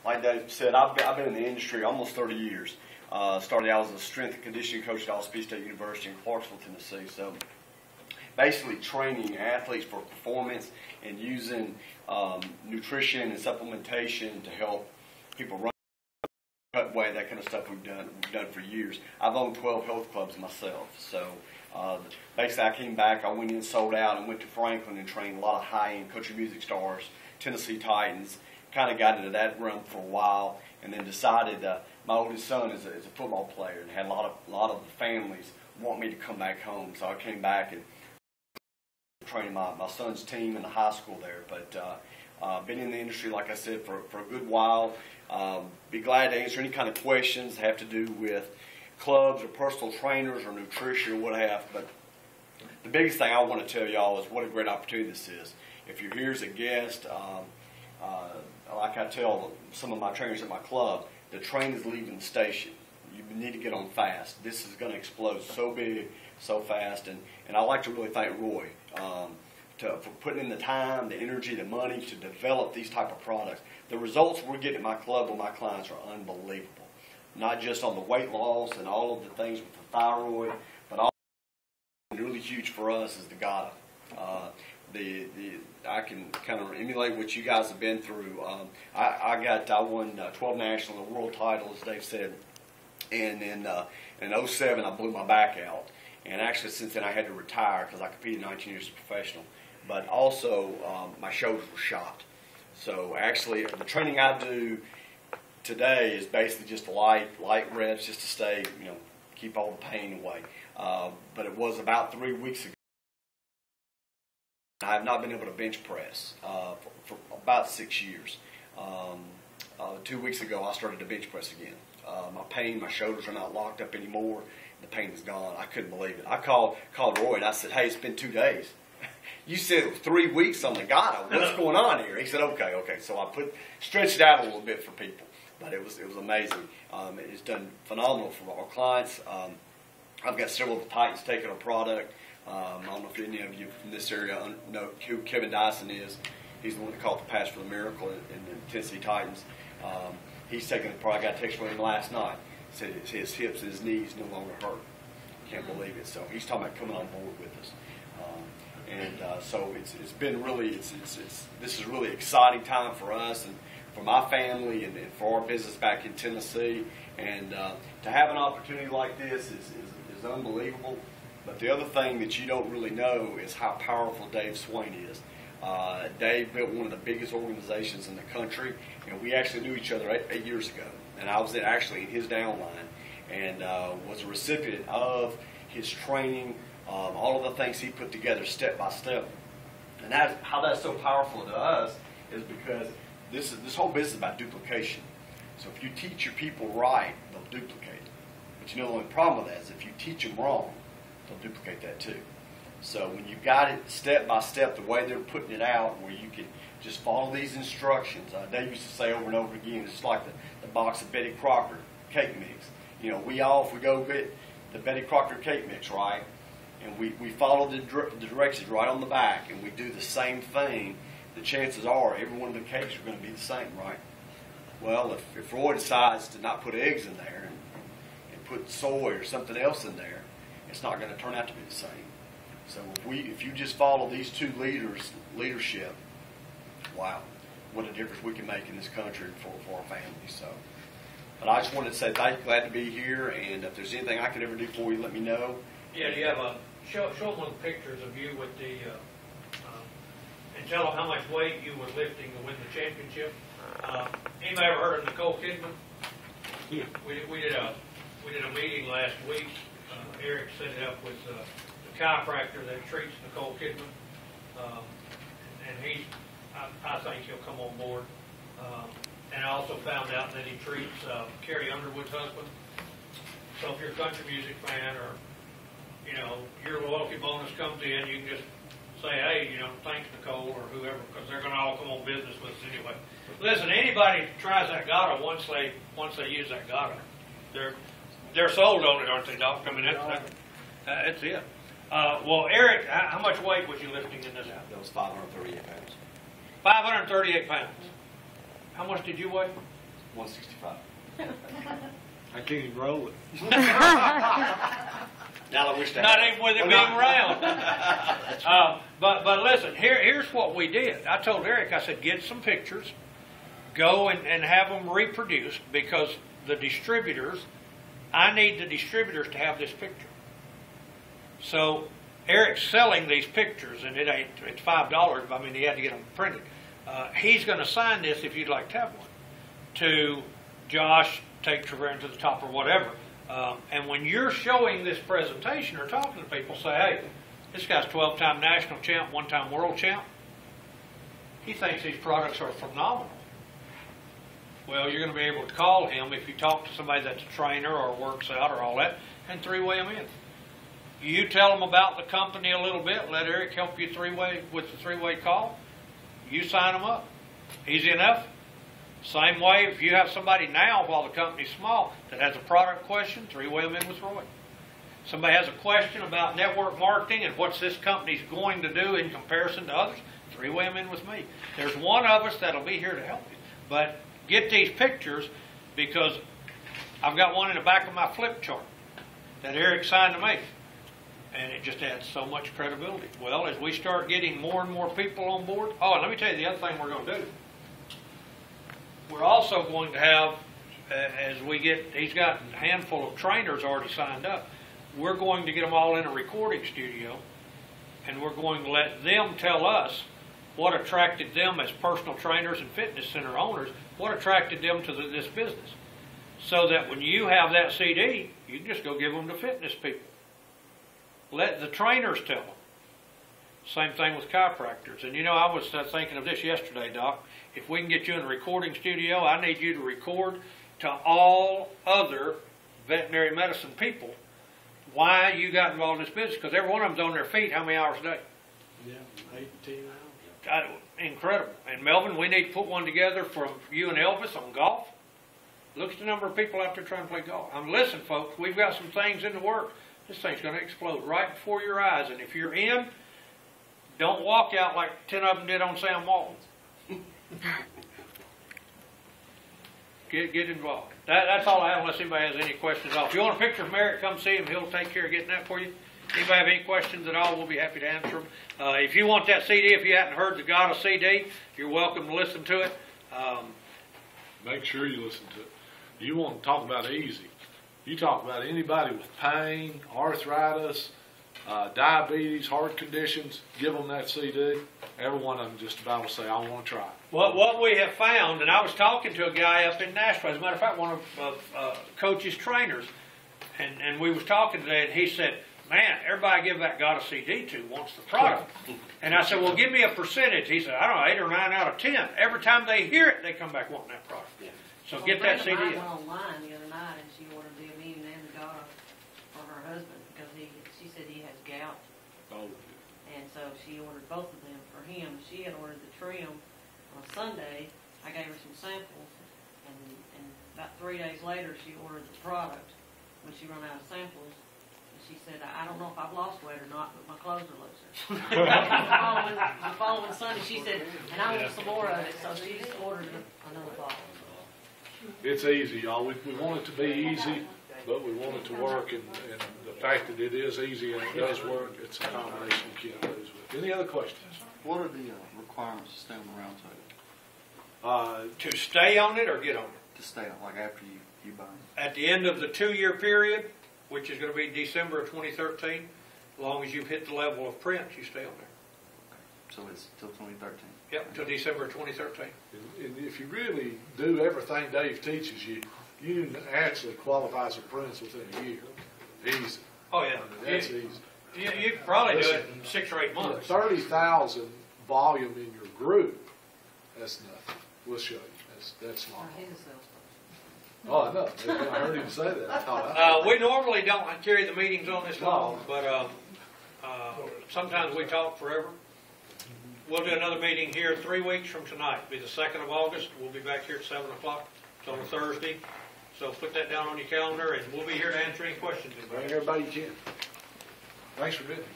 Like Dave said, I've been in the industry almost 30 years. Started out as a strength and conditioning coach at Speaker State University in Clarksville, Tennessee. So basically training athletes for performance and using nutrition and supplementation to help people run, cut weight, that kind of stuff we've done for years. I've owned 12 health clubs myself. So basically I came back, I went in, sold out, and went to Franklin and trained a lot of high-end country music stars, Tennessee Titans. Kind of got into that realm for a while, and then decided my oldest son is a football player and had a lot of the families want me to come back home. So I came back and trained my son's team in the high school there. But been in the industry, like I said, for a good while. Be glad to answer any kind of questions that have to do with clubs or personal trainers or nutrition or what have. But the biggest thing I want to tell y'all is what a great opportunity this is. If you're here as a guest, like I tell some of my trainers at my club, the train is leaving the station. You need to get on fast. This is going to explode so big, so fast. And I like to really thank Roy for putting in the time, the energy, the money to develop these type of products. The results we're getting at my club with my clients are unbelievable. Not just on the weight loss and all of the things with the thyroid, but also really huge for us is the GATA. I can kind of emulate what you guys have been through. I won 12 national and world titles, as Dave said, and in 07 I blew my back out. And actually since then I had to retire because I competed 19 years as a professional. But also my shoulders were shot. So actually the training I do today is basically just light reps just to stay, keep all the pain away. But it was about 3 weeks ago. I have not been able to bench press for about 6 years. 2 weeks ago, I started to bench press again. My shoulders are not locked up anymore. The pain is gone. I couldn't believe it. I called Roy and I said, "Hey, it's been 2 days. You said it was 3 weeks on the GATA. What's going on here?" He said, "Okay." So I stretched it out a little bit for people, but it was amazing. It's done phenomenal for our clients. I've got several of the Titans taking our product. I don't know if any of you from this area know who Kevin Dyson is. He's the one that caught the pass for the miracle in the Tennessee Titans. He's taking the product. I got a text from him last night. Said his hips and his knees no longer hurt. Can't believe it. So he's talking about coming on board with us. So it's been really this is a really exciting time for us and for my family and for our business back in Tennessee. And to have an opportunity like this is unbelievable. But the other thing that you don't really know is how powerful Dave Swain is. Dave built one of the biggest organizations in the country, and we actually knew each other 8 years ago. And I was actually in his downline and was a recipient of his training, all of the things he put together step by step. And how that's so powerful to us is because this whole business is about duplication. So if you teach your people right, they'll duplicate it. But the only problem with that is if you teach them wrong, they'll duplicate that too. So when you've got it step by step, the way they're putting it out, where you can just follow these instructions. Dave used to say over and over again, it's like the box of Betty Crocker cake mix. If we go get the Betty Crocker cake mix, right, and we follow the directions right on the back, and we do the same thing, the chances are every one of the cakes are going to be the same, right? Well, if Roy decides to not put eggs in there and put soy or something else in there, it's not going to turn out to be the same. So if you just follow these two leadership, wow, what a difference we can make in this country for our families. So, but I just wanted to say thank you, glad to be here, and if there's anything I could ever do for you, let me know. Yeah, do you have show them one of the pictures of you with the and tell them how much weight you were lifting to win the championship. Anybody ever heard of Nicole Kidman? Yeah. We did a meeting last week. Eric set it up with the chiropractor that treats Nicole Kidman, and I think he'll come on board. And I also found out that he treats Carrie Underwood's husband. So if you're a country music fan or your loyalty bonus comes in, you can just say, "Hey, thanks Nicole," or whoever, because they're going to all come on business with us anyway. Listen, anybody tries that GATA once they use that GATA, they're sold on it, aren't they, Doc? I mean, that's it. Well, Eric, how much weight was you lifting in this? That was 538 pounds. 538 pounds. How much did you weigh? 165. I can't even roll it. Now I wish that. Not even with it being round. But listen, here's what we did. I told Eric, I said, get some pictures, go and have them reproduced, because the distributors, I need the distributors to have this picture. So Eric's selling these pictures, and it's $5, but I mean, he had to get them printed. He's going to sign this if you'd like to have one. To Josh, take Trivaren to the top or whatever. And when you're showing this presentation or talking to people, say, hey, this guy's 12-time national champ, 1-time world champ. He thinks these products are phenomenal. Well, you're going to be able to call him if you talk to somebody that's a trainer or works out or all that, and three-way them in. You tell them about the company a little bit. Let Eric help you with the three-way call. You sign them up. Easy enough. Same way, if you have somebody now, while the company's small, that has a product question, three-way them in with Roy. Somebody has a question about network marketing and what's this company's going to do in comparison to others, three-way them in with me. There's one of us that'll be here to help you. But get these pictures, because I've got one in the back of my flip chart that Eric signed to me. And it just adds so much credibility. Well, as we start getting more and more people on board, oh, and let me tell you the other thing we're going to do. We're also going to have, as we get, he's got a handful of trainers already signed up. We're going to get them all in a recording studio, and we're going to let them tell us what attracted them as personal trainers and fitness center owners, what attracted them to this business. So that when you have that CD, you can just go give them to fitness people. Let the trainers tell them. Same thing with chiropractors. And you know, I was thinking of this yesterday, Doc. If we can get you in a recording studio, I need you to record to all other veterinary medicine people why you got involved in this business. Because every one of them's on their feet how many hours a day? Yeah, 8 to 10 hours. Incredible. And Melvin, we need to put one together from you and Elvis on golf. Look at the number of people out there trying to play golf. Listen, folks, we've got some things in the works. This thing's going to explode right before your eyes. And if you're in, don't walk out like 10 of them did on Sam Walton. Get involved. That's all I have, unless anybody has any questions at all. If you want a picture of Eric, come see him. He'll take care of getting that for you. Anybody have any questions at all, we'll be happy to answer them. If you want that CD, if you hadn't heard the Gotta CD, you're welcome to listen to it. Make sure you listen to it. You want to talk about easy. You talk about anybody with pain, arthritis, diabetes, heart conditions, give them that CD. Every one of them just about will say, I want to try it. Well, what we have found, and I was talking to a guy up in Nashville, as a matter of fact, one of Coach's trainers, and we was talking today, and he said, man, everybody I give that Got a CD to wants the product. And I said, well, give me a percentage. He said, I don't know, 8 or 9 out of 10. Every time they hear it, they come back wanting that product. Yeah. So get that CD. I went online the other night, and she ordered the Immune and the Got for her husband, because she said he has gout. Oh. And so she ordered both of them for him. She had ordered the trim on Sunday. I gave her some samples, and about 3 days later, she ordered the product when she ran out of samples. She said, I don't know if I've lost weight or not, but my clothes are looser. the following Sunday, she said, and I want some more of it, so she just ordered another bottle. It's easy, y'all. We want it to be easy, but we want it to work, and the fact that it is easy and it does work, it's a combination you can't lose with. Any other questions? What are the requirements to stay on the round table? To stay on it or get on it? To stay on, like after you buy it? At the end of the 2-year period, which is going to be December of 2013, as long as you've hit the level of print, you stay on there. Okay. So it's till 2013? Yep, till December of 2013. And if you really do everything Dave teaches you, you can actually qualify as a prince within a year. Easy. Oh, yeah. That's easy. You could probably do it in 6 or 8 months. 30,000 volume in your group, that's nothing. We'll show you. That's not. Oh, I know. I heard him say that. We normally don't carry the meetings on this long, but sometimes we talk forever. We'll do another meeting here 3 weeks from tonight. It'll be the 2nd of August. We'll be back here at 7 o'clock. It's on a Thursday. So put that down on your calendar, and we'll be here to answer any questions. Bring everybody you can. Thanks for being here.